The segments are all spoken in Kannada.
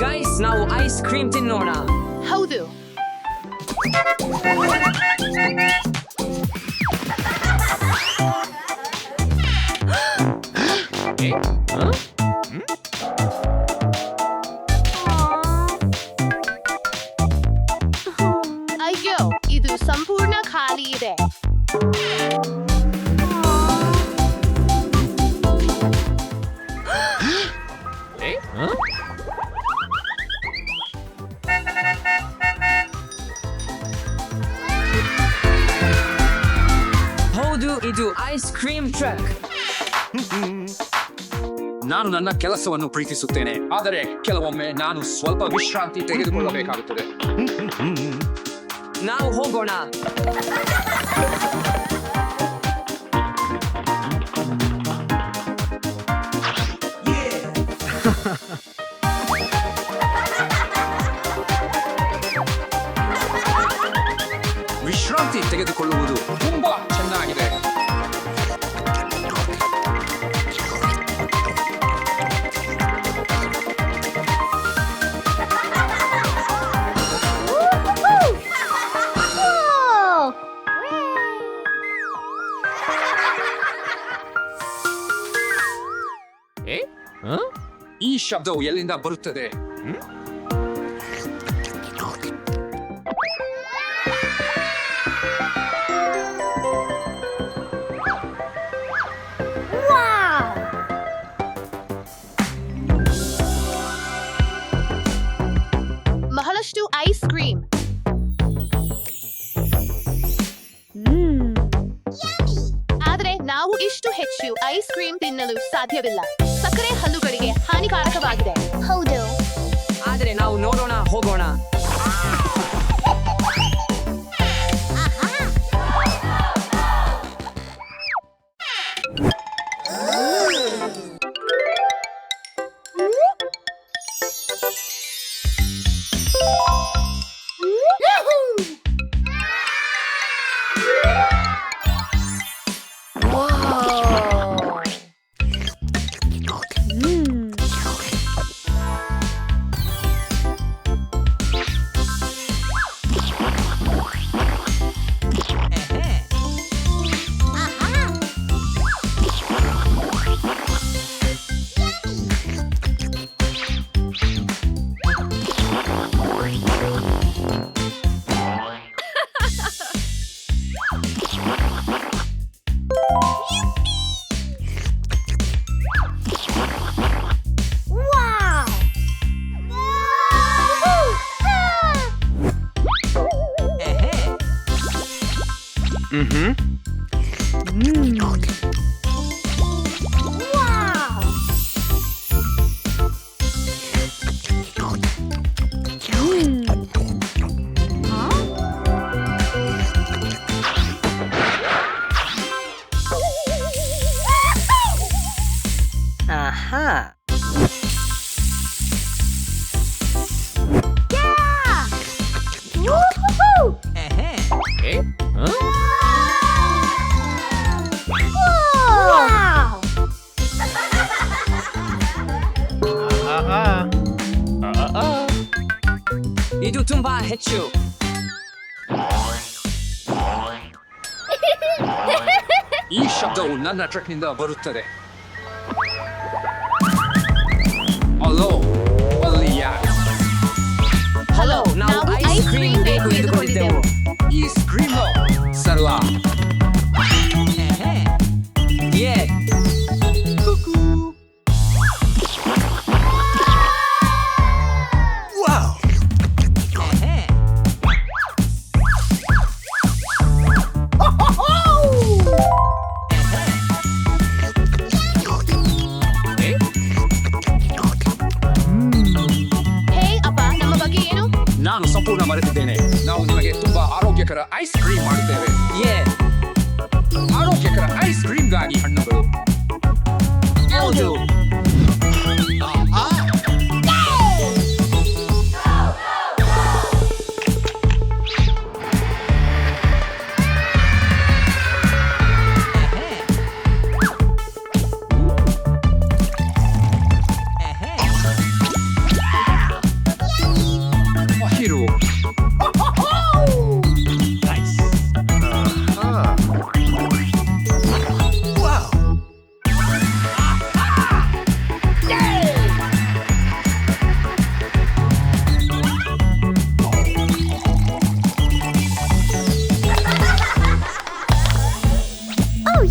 ಗೈಸ್, ನಾವು ಐಸ್ ಕ್ರೀಮ್ ತಿನ್ನೋಣ. ಹೌದು. ಅಯ್ಯೋ, ಇದು ಸಂಪೂರ್ಣ ಖಾಲಿ ಇದೆ. ಹೌದು, ಇದು ಐಸ್ ಕ್ರೀಮ್ ಟ್ರಕ್. ನಾನು ನನ್ನ ಕೆಲಸವನ್ನು ಪ್ರೀತಿಸುತ್ತೇನೆ, ಆದರೆ ಕೆಲವೊಮ್ಮೆ ನಾನು ಸ್ವಲ್ಪ ವಿಶ್ರಾಂತಿ ತೆಗೆದುಕೊಳ್ಳಬೇಕಾಗುತ್ತದೆ. ನಾವು ಹೋಗೋಣ. ವಿಶ್ರಾಂತಿ ತೆಗೆದುಕೊಳ್ಳುವುದು ತುಂಬಾ ಚೆನ್ನಾಗಿದೆ. ಈ ಶಬ್ದವು ಎಲ್ಲಿಂದ ಬರುತ್ತದೆ? ಬಹಳಷ್ಟು ಐಸ್ ಕ್ರೀಮ್. ಆದರೆ ನಾವು ಇಷ್ಟು ಹೆಚ್ಚು ಐಸ್ ಕ್ರೀಮ್ ತಿನ್ನಲು ಸಾಧ್ಯವಿಲ್ಲ. ಸಕ್ಕರೆ ಹಲ್ಲುಗಳಿಗೆ ಹಾನಿಕಾರಕವಾಗಿದೆ. ಹೌದು. ಆದರೆ ನಾವು ನೋಡೋಣ, ಹೋಗೋಣ. ಇದು ತುಂಬಾ ಹೆಚ್ಚು. ಈ ಶಬ್ದವು ನನ್ನ ಟ್ರಕ್ನಿಂದ ಬರುತ್ತದೆ. ಹಲೋ, ಅಲ್ಲಿ ಯಾರು? ಹಲೋ, ನಾವು ಐಸ್ ಕ್ರೀಮ್ ಬೇಕು ಎಂದುಕೊಂಡಿದ್ದೆವು. ಈ ಸ್ಕ್ರೀಮ್ ಸರಳ. ಯೇ, ನಾನು ಸಂಪೂರ್ಣ ಮರೆತಿದ್ದೇನೆ. ನಾವು ನಿಮಗೆ ತುಂಬಾ ಆರೋಗ್ಯಕರ ಐಸ್ ಕ್ರೀಮ್ ಮಾಡುತ್ತೇವೆ. ಆರೋಗ್ಯಕರ ಐಸ್ ಕ್ರೀಮ್ಗಾಗಿ ಹಣ್ಣುಗಳು. ಹೌದು.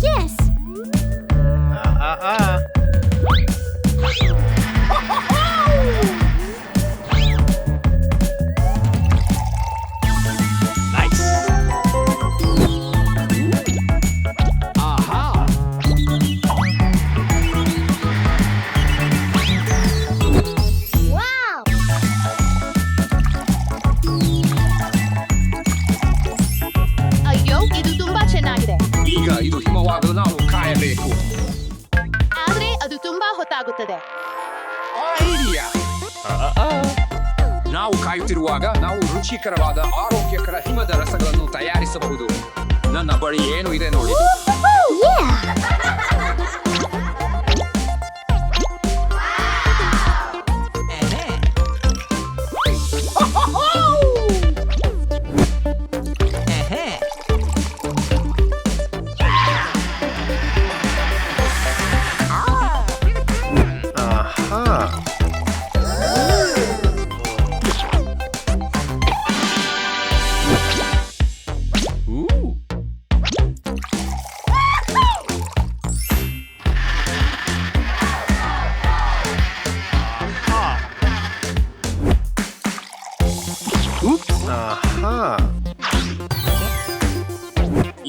yes! Aha! Wow! ಅಯ್ಯೋ ಇದು ತುಂಬಾ ಚೆನ್ನಾಗಿದೆ ಈಗ ಇದು ಹಿಮವಾಗಲು ನಾವು ಕಾಯಬೇಕು. ಆದ್ರೆ ಅದು ತುಂಬಾ ಹೊತ್ತಾಗುತ್ತದೆ ಐಡಿಯಾ! ನಾವು ಕಾಯುತ್ತಿರುವಾಗ ನಾವು ರುಚಿಕರವಾದ ಆರೋಗ್ಯಕರ ಹಿಮದ ರಸಗಳನ್ನು ತಯಾರಿಸಬಹುದು. ನನ್ನ ಬಳಿ ಏನು ಇದೆ ನೋಡಿ.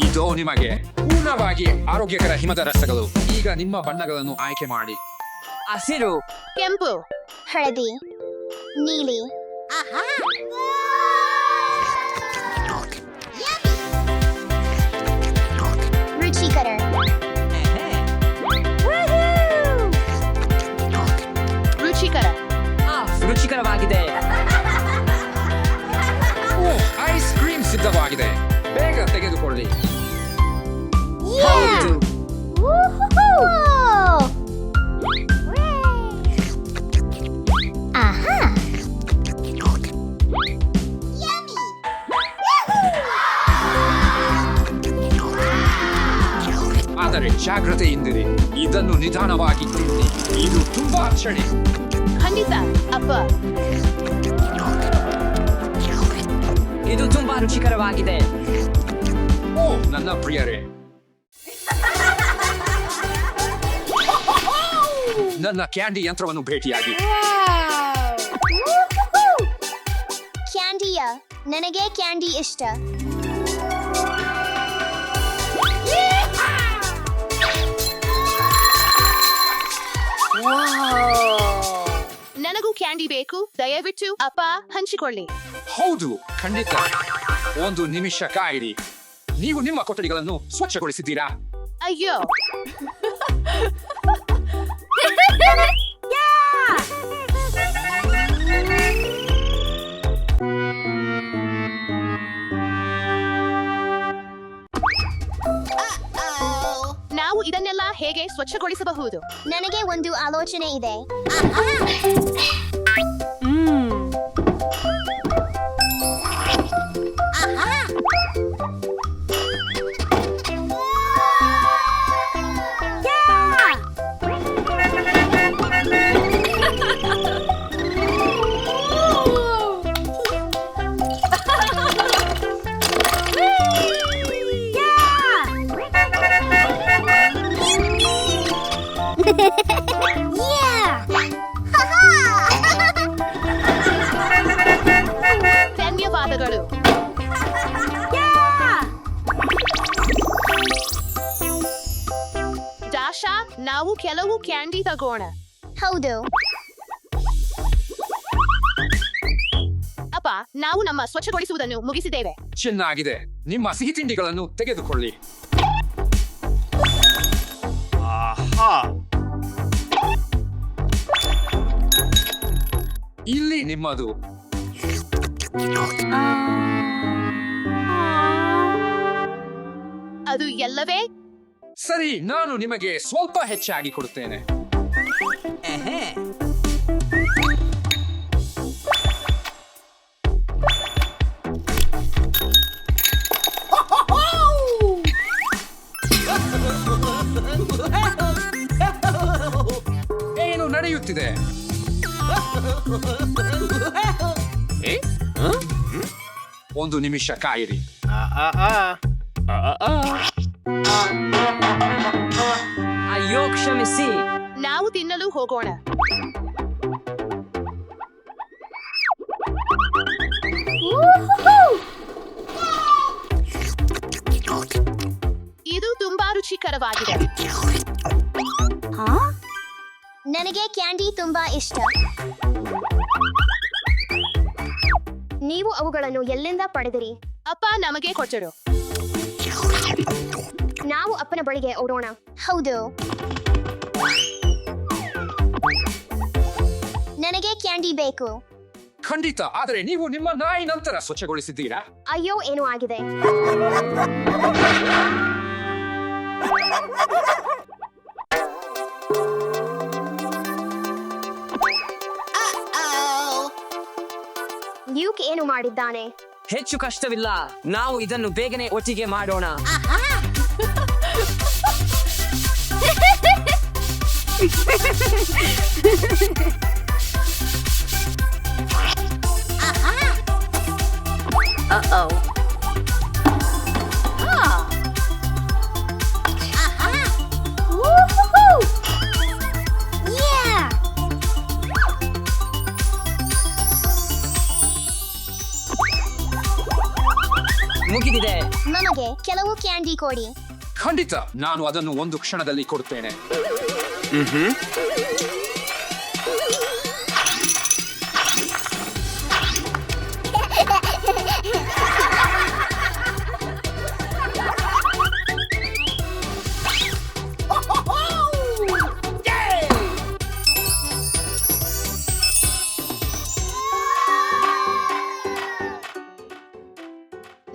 ಇದು ನಿಮಗೆ ಪೂರ್ಣವಾಗಿ ಆರೋಗ್ಯಕರ ಹಿಮದ ರಸಗಳು. ಈಗ ನಿಮ್ಮ ಬಣ್ಣಗಳನ್ನು ಆಯ್ಕೆ ಮಾಡಿ. ಹಸಿರು, ಕೆಂಪು ಹಳದಿ ನೀಲಿ ರುಚಿಕರ ರುಚಿಕರ ರುಚಿಕರವಾಗಿದೆ. ಐಸ್ ಕ್ರೀಮ್ ಸಿದ್ಧವಾಗಿದೆ. ಬೇಗ ತೆಗೆದುಕೊಳ್ಳಿ. ಹೌದು. ಆಹಾ ಆದರೆ ಜಾಗ್ರತೆಯಿಂದಿರಿ. ಇದನ್ನು ನಿಧಾನವಾಗಿ ತಿನ್ನಿ. ಇದು ತುಂಬಾ ಚಳಿ. ಖಂಡಿತ ಅಪ್ಪ ಇದು ತುಂಬಾ ರುಚಿಕರವಾಗಿದೆ. ಓ ನನ್ನ ಪ್ರಿಯರೇ, ನನ್ನ ಕ್ಯಾಂಡಿ ಯಂತ್ರವನ್ನು ಭೇಟಿಯಾಗಿ. ಕ್ಯಾಂಡಿಯ ನನಗೆ ಕ್ಯಾಂಡಿ ಇಷ್ಟ ನನಗೂ ಕ್ಯಾಂಡಿ ಬೇಕು. ದಯವಿಟ್ಟು ಅಪ್ಪ ಹಂಚಿಕೊಳ್ಳಿ. ಹೌದು, ಖಂಡಿತ. ಒಂದು ನಿಮಿಷ ಕಾಯಿರಿ. ನೀವು ನಿಮ್ಮ ಕೊಠಡಿಗಳನ್ನು ಸ್ವಚ್ಛಗೊಳಿಸಿದ್ದೀರಾ? ಅಯ್ಯೋ ನಾವು ಇದನ್ನೆಲ್ಲ ಹೇಗೆ ಸ್ವಚ್ಛಗೊಳಿಸಬಹುದು? ನನಗೆ ಒಂದು ಆಲೋಚನೆ ಇದೆ ಧನ್ಯವಾದಗಳು. ದಾಶಾ, ನಾವು ಕೆಲವು ಕ್ಯಾಂಡಿ ತಗೋಣ. ಹೌದು ಅಪ್ಪ, ನಾವು ನಮ್ಮ ಸ್ವಚ್ಛಗೊಳಿಸುವುದನ್ನು ಮುಗಿಸಿದ್ದೇವೆ. ಚೆನ್ನಾಗಿದೆ. ನಿಮ್ಮ ಸಿಹಿ ತಿಂಡಿಗಳನ್ನು ತೆಗೆದುಕೊಳ್ಳಿ. ಇಲ್ಲಿ ನಿಮ್ಮದು. ಅದು ಎಲ್ಲವೇ? ಸರಿ, ನಾನು ನಿಮಗೆ ಸ್ವಲ್ಪ ಹೆಚ್ಚಾಗಿ ಕೊಡುತ್ತೇನೆ. ಏನು ನಡೆಯುತ್ತಿದೆ? ಒಂದು ನಿಮಿಷ ಕಾಯಿರಿ. ಆರಂಭಿಸಿ. ನಾವು ತಿನ್ನಲು ಹೋಗೋಣ. ಇದು ತುಂಬಾ ರುಚಿಕರವಾಗಿದೆ. ನನಗೆ ಕ್ಯಾಂಡಿ ತುಂಬಾ ಇಷ್ಟ. ನೀವು ಅವುಗಳನ್ನು ಎಲ್ಲಿಂದ ಪಡೆದಿರಿ? ಅಪ್ಪ ನಮಗೆ ಕೊಟ್ಟರು. ನಾವು ಅಪ್ಪನ ಬಳಿಗೆ ಓಡೋಣ. ಹೌದು, ನನಗೆ ಕ್ಯಾಂಡಿ ಬೇಕು. ಖಂಡಿತ, ಆದರೆ ನೀವು ನಿಮ್ಮ ನಾಯಿ ನಂತರ ಸ್ವಚ್ಛಗೊಳಿಸಿದ್ದೀರಾ? ಅಯ್ಯೋ, ಏನು ಆಗಿದೆ? ಲ್ಯೂಕ್ ಏನು ಮಾಡಿದ್ದಾನೆ? ಹೆಚ್ಚು ಕಷ್ಟವಿಲ್ಲ, ನಾವು ಇದನ್ನು ಬೇಗನೆ ಒಟ್ಟಿಗೆ ಮಾಡೋಣ. ಮುಗಿದಿದೆ. ನಮಗೆ ಕೆಲವು ಕ್ಯಾಂಡಿ ಕೊಡಿ. ಖಂಡಿತ, ನಾನು ಅದನ್ನು ಒಂದು ಕ್ಷಣದಲ್ಲಿ ಕೊಡುತ್ತೇನೆ.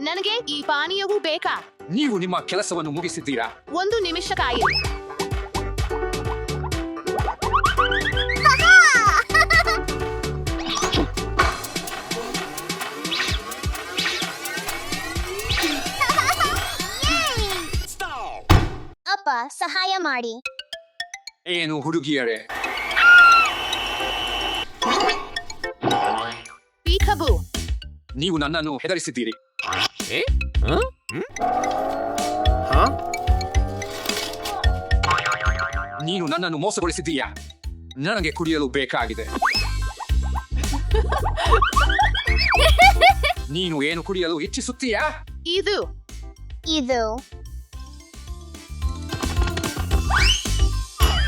ನನಗೆ ಈ ಪಾನೀಯವು ಬೇಕಾ? ನೀವು ನಿಮ್ಮ ಕೆಲಸವನ್ನು ಮುಗಿಸಿದ್ದೀರಾ? ಒಂದು ನಿಮಿಷ ಕಾಯಿರಿ. ಅಪ್ಪ, ಸಹಾಯ ಮಾಡಿ. ಏನು ಹುಡುಗಿಯರೇ? ಪೀಕಬು, ನೀವು ನನ್ನನ್ನು ಹೆದರಿಸಿದ್ದೀರಿ. ನೀನು ನನ್ನನ್ನು ಮೋಸಗೊಳಿಸಿದ್ದೀಯಾ? ನನಗೆ ಕುಡಿಯಲು ಬೇಕಾಗಿದೆ. ನೀನು ಏನು ಕುಡಿಯಲು ಇಚ್ಛಿಸುತ್ತೀಯಾ? ಇದು ಇದು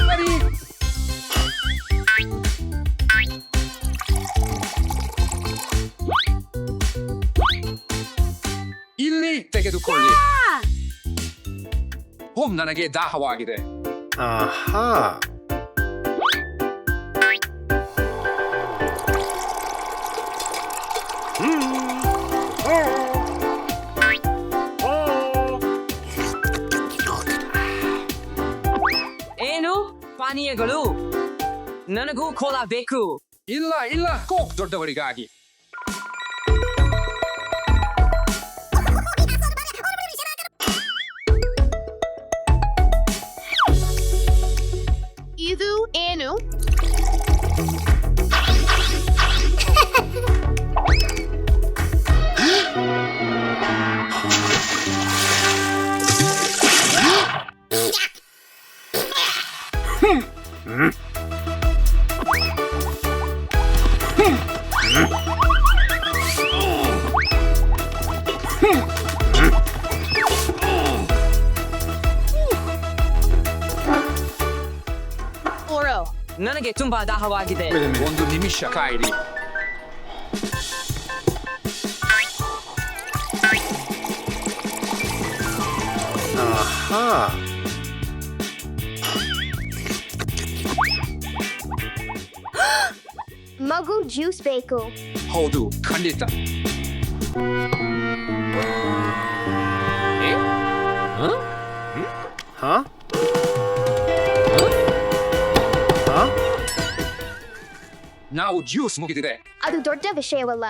ಸರಿ. ಇಲ್ಲಿ ತೆಗೆದುಕೊಳ್ಳಿ. ಹೋಮ್, ನನಗೆ ದಾಹವಾಗಿದೆ. ಆಹಾ. ಏನು ಪಾನೀಯಗಳು? ನನಗೂ ಕೋಲಾ ಬೇಕು. ಇಲ್ಲ ಇಲ್ಲ, ಕೋಕ್ ದೊಡ್ಡವರಿಗಾಗಿ. ಇದು ಏನು? ಓರೋ, ನನಗೆ ತುಂಬಾ ದಾಹವಾಗಿದೆ. ಒಂದು ನಿಮಿಷ ಕಾಯಿರಿ. ಆಹಾ. ಮಗು ಜ್ಯೂಸ್ ಬೇಕು. ಹೌದು, ಖಂಡಿತ. ಹಾ? ನಾವು ಜ್ಯೂಸ್ ಮುಗಿದಿದೆ. ಅದು ದೊಡ್ಡ ವಿಷಯವಲ್ಲ.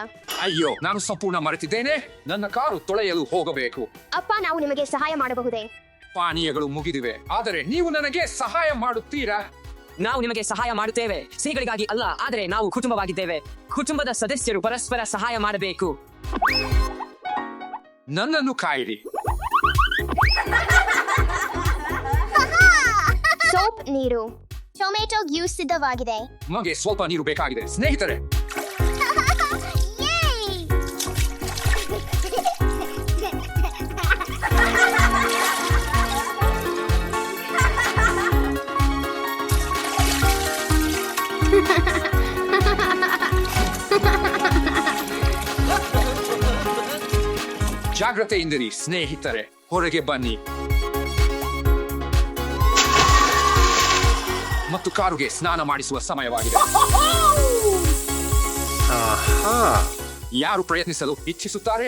ಅಯ್ಯೋ, ನಾನು ಸಂಪೂರ್ಣ ಮರೆತಿದ್ದೇನೆ. ನನ್ನ ಕಾರು ತೊಳೆಯಲು ಹೋಗಬೇಕು. ಅಪ್ಪ, ನಾವು ನಿಮಗೆ ಸಹಾಯ ಮಾಡಬಹುದೇ? ಪಾನೀಯಗಳು ಮುಗಿದಿವೆ, ಆದರೆ ನೀವು ನನಗೆ ಸಹಾಯ ಮಾಡುತ್ತೀರಾ? ನಾವು ನಿಮಗೆ ಸಹಾಯ ಮಾಡುತ್ತೇವೆ, ಸಿಹಿಗಳಿಗಾಗಿ ಅಲ್ಲ, ಆದರೆ ನಾವು ಕುಟುಂಬವಾಗಿದ್ದೇವೆ. ಕುಟುಂಬದ ಸದಸ್ಯರು ಪರಸ್ಪರ ಸಹಾಯ ಮಾಡಬೇಕು. ನನ್ನನ್ನು ಕಾಯಿರಿ. ಸೋಪ್ ನೀರು. ಟೊಮೆಟೊ ಜ್ಯೂಸ್ ಸಿದ್ಧವಾಗಿದೆ. ನಮಗೆ ಸ್ವಲ್ಪ ನೀರು ಬೇಕಾಗಿದೆ ಸ್ನೇಹಿತರೆ. ಜಾಗ್ರತೆಯಿಂದಿರಿ ಸ್ನೇಹಿತರೆ, ಹೊರಗೆ ಬನ್ನಿ ಮತ್ತು ಕಾರುಗೆ ಸ್ನಾನ ಮಾಡಿಸುವ ಸಮಯವಾಗಿದೆ. Aha. ಯಾರು ಪ್ರಯತ್ನಿಸಲು ಇಚ್ಛಿಸುತ್ತಾರೆ?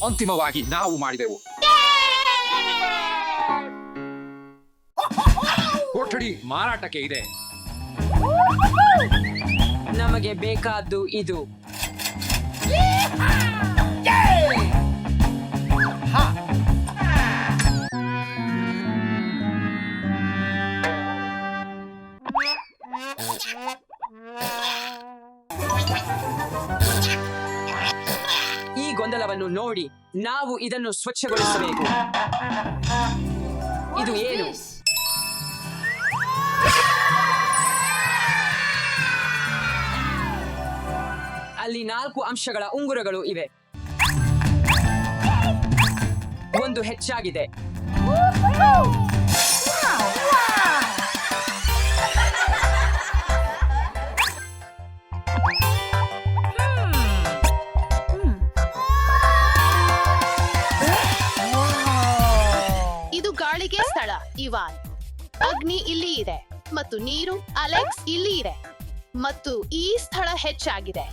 ಅಂತಿಮವಾಗಿ ನಾವು ಮಾಡಿದೆವು. ಕೊಠಡಿ ಮಾರಾಟಕ್ಕೆ ಇದೆ. ನಮಗೆ ಬೇಕಾದ್ದು ಇದು. ಈ ಗೊಂದಲವನ್ನು ನೋಡಿ, ನಾವು ಇದನ್ನು ಸ್ವಚ್ಛಗೊಳಿಸಬೇಕು. ಇದು ಏನು? ಅಲ್ಲಿ 4 ಅಂಶಗಳ ಉಂಗುರಗಳು ಇವೆ. ಒಂದು ಹೆಚ್ಚಾಗಿದೆ. ಇದು ಗಾಳಿಗೆ ಸ್ಥಳ ಇವಾನ್. ಅಗ್ನಿ ಇಲ್ಲಿ ಇದೆ ಮತ್ತು ನೀರು ಅಲೆಕ್ಸ್ ಇಲ್ಲಿ ಇದೆ ಮತ್ತು ಈ ಸ್ಥಳ ಹೆಚ್ಚಾಗಿದೆ.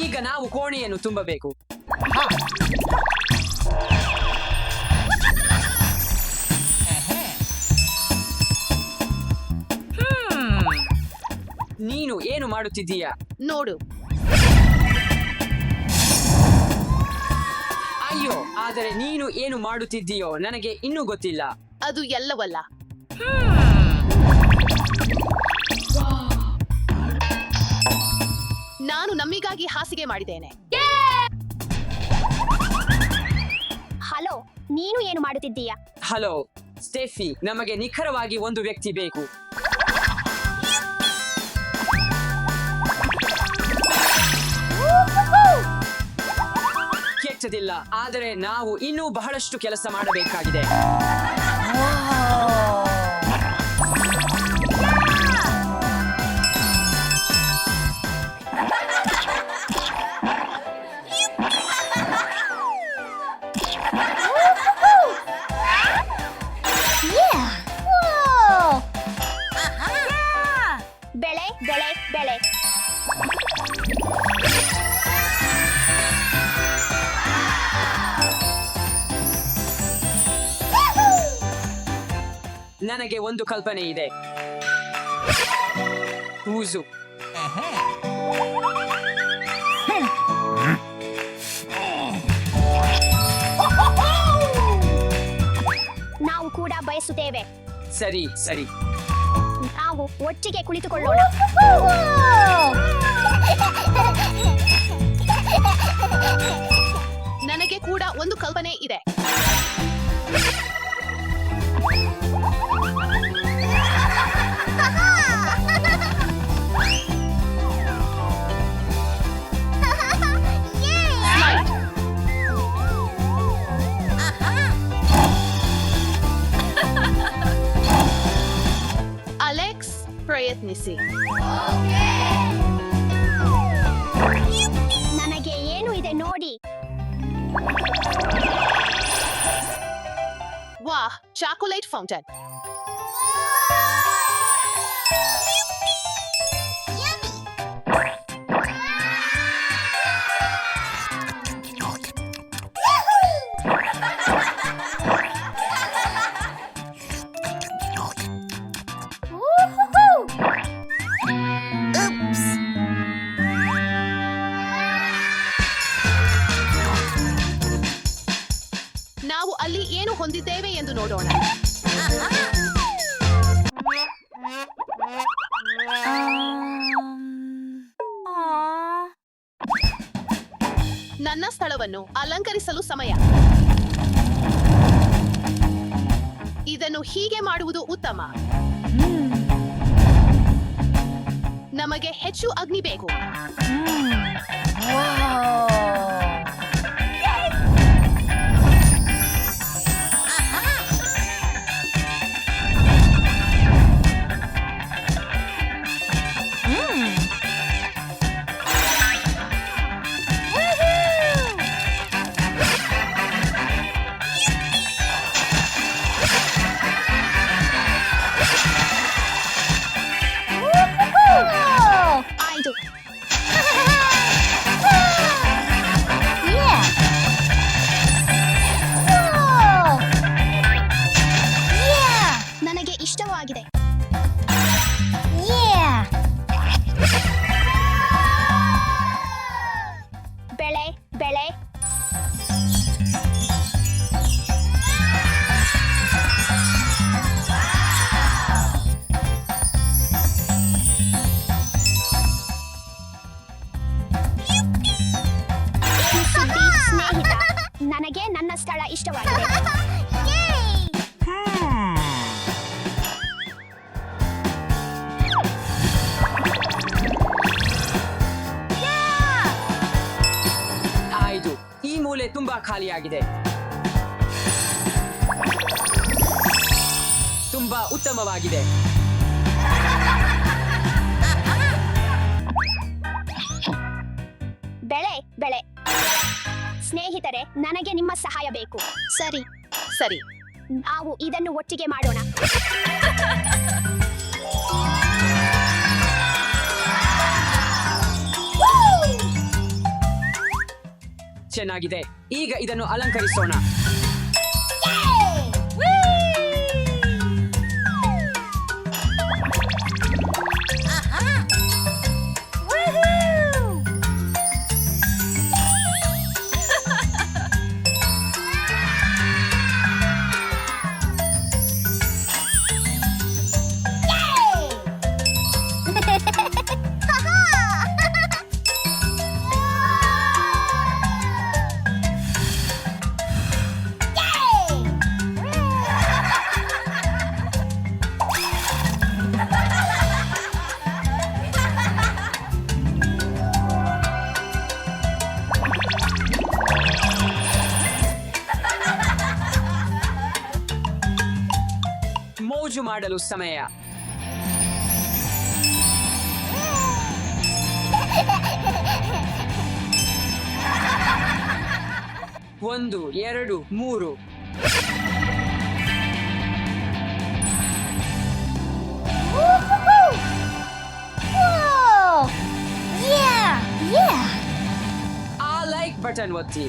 ಈಗ ನಾವು ಕೋಣೆಯನ್ನು ತುಂಬಬೇಕು. ನೀನು ಏನು ಮಾಡುತ್ತಿದ್ದೀಯಾ? ನೋಡು, ಅಯ್ಯೋ, ಆದರೆ ನೀನು ಏನು ಮಾಡುತ್ತಿದ್ದೀಯೋ ನನಗೆ ಇನ್ನೂ ಗೊತ್ತಿಲ್ಲ. ಅದು ಎಲ್ಲವಲ್ಲ. ನಾನು ನಮ್ಮಿಗಾಗಿ ಹಾಸಿಗೆ ಮಾಡಿದ್ದೇನೆ. ಹಲೋ, ನೀನು ಏನು ಮಾಡುತ್ತಿದ್ದೀಯಾ? ಹಲೋ ಸ್ಟೆಫಿ, ನಮಗೆ ನಿಖರವಾಗಿ ಒಂದು ವ್ಯಕ್ತಿ ಬೇಕು. ಕೆಟ್ಟದಿಲ್ಲ, ಆದರೆ ನಾವು ಇನ್ನೂ ಬಹಳಷ್ಟು ಕೆಲಸ ಮಾಡಬೇಕಾಗಿದೆ. ಬೆಳೆ ಬೆಳೆ ಬೆಳೆ. ನನಗೆ ಒಂದು ಕಲ್ಪನೆ ಇದೆ. ಊಸು. ನಾವು ಕೂಡ ಬಯಸುತ್ತೇವೆ. ಸರಿ ಸರಿ, ನಾವು ಒಟ್ಟಿಗೆ ಕುಳಿತುಕೊಳ್ಳೋಣ. ನನಗೆ ಕೂಡ ಒಂದು ಕಲ್ಪನೆ ಇದೆ. ಅಲೆಕ್ಸ್, ಪ್ರಯತ್ನಿಸಿ. ನನಗೆ ಏನು ಇದೆ ನೋಡಿ. ವಾಹ್, ಚಾಕೊಲೇಟ್ ಫೌಂಟನ್. ನನ್ನ ಸ್ಥಳವನ್ನು ಅಲಂಕರಿಸಲು ಸಮಯ. ಇದನ್ನು ಹೀಗೆ ಮಾಡುವುದು ಉತ್ತಮ. ನಮಗೆ ಹೆಚ್ಚು ಅಗ್ನಿ ಬೇಕು. ಆಯ್ತು. ನನಗೆ ಇಷ್ಟವಾಗಿದೆ. ಬೆಳೆ ಬೆಳೆ ಈ ಸುದ್ದಿ ಸ್ನೇಹಿತ, ನನಗೆ ನನ್ನ ಸ್ಥಳ ಇಷ್ಟವಾಗಿದೆ. ಆಯ್ತು, ಈ ಮೂಲೆ ತುಂಬಾ ಖಾಲಿಯಾಗಿದೆ. ತುಂಬಾ ಉತ್ತಮವಾಗಿದೆ. ಬೆಳೆ ಬೆಳೆ ಸ್ನೇಹಿತರೆ, ನನಗೆ ನಿಮ್ಮ ಸಹಾಯ ಬೇಕು. ಸರಿ ಸರಿ, ನಾವು ಇದನ್ನು ಒಟ್ಟಿಗೆ ಮಾಡೋಣ. ಚೆನ್ನಾಗಿದೆ. ಈಗ ಇದನ್ನು ಅಲಂಕರಿಸೋಣ. ಮೋಜು ಮಾಡಲು ಸಮಯ. ಒಂದು, ಎರಡು, ಮೂರು. ಆ ಲೈಕ್ ಬಟನ್ ಒತ್ತಿ.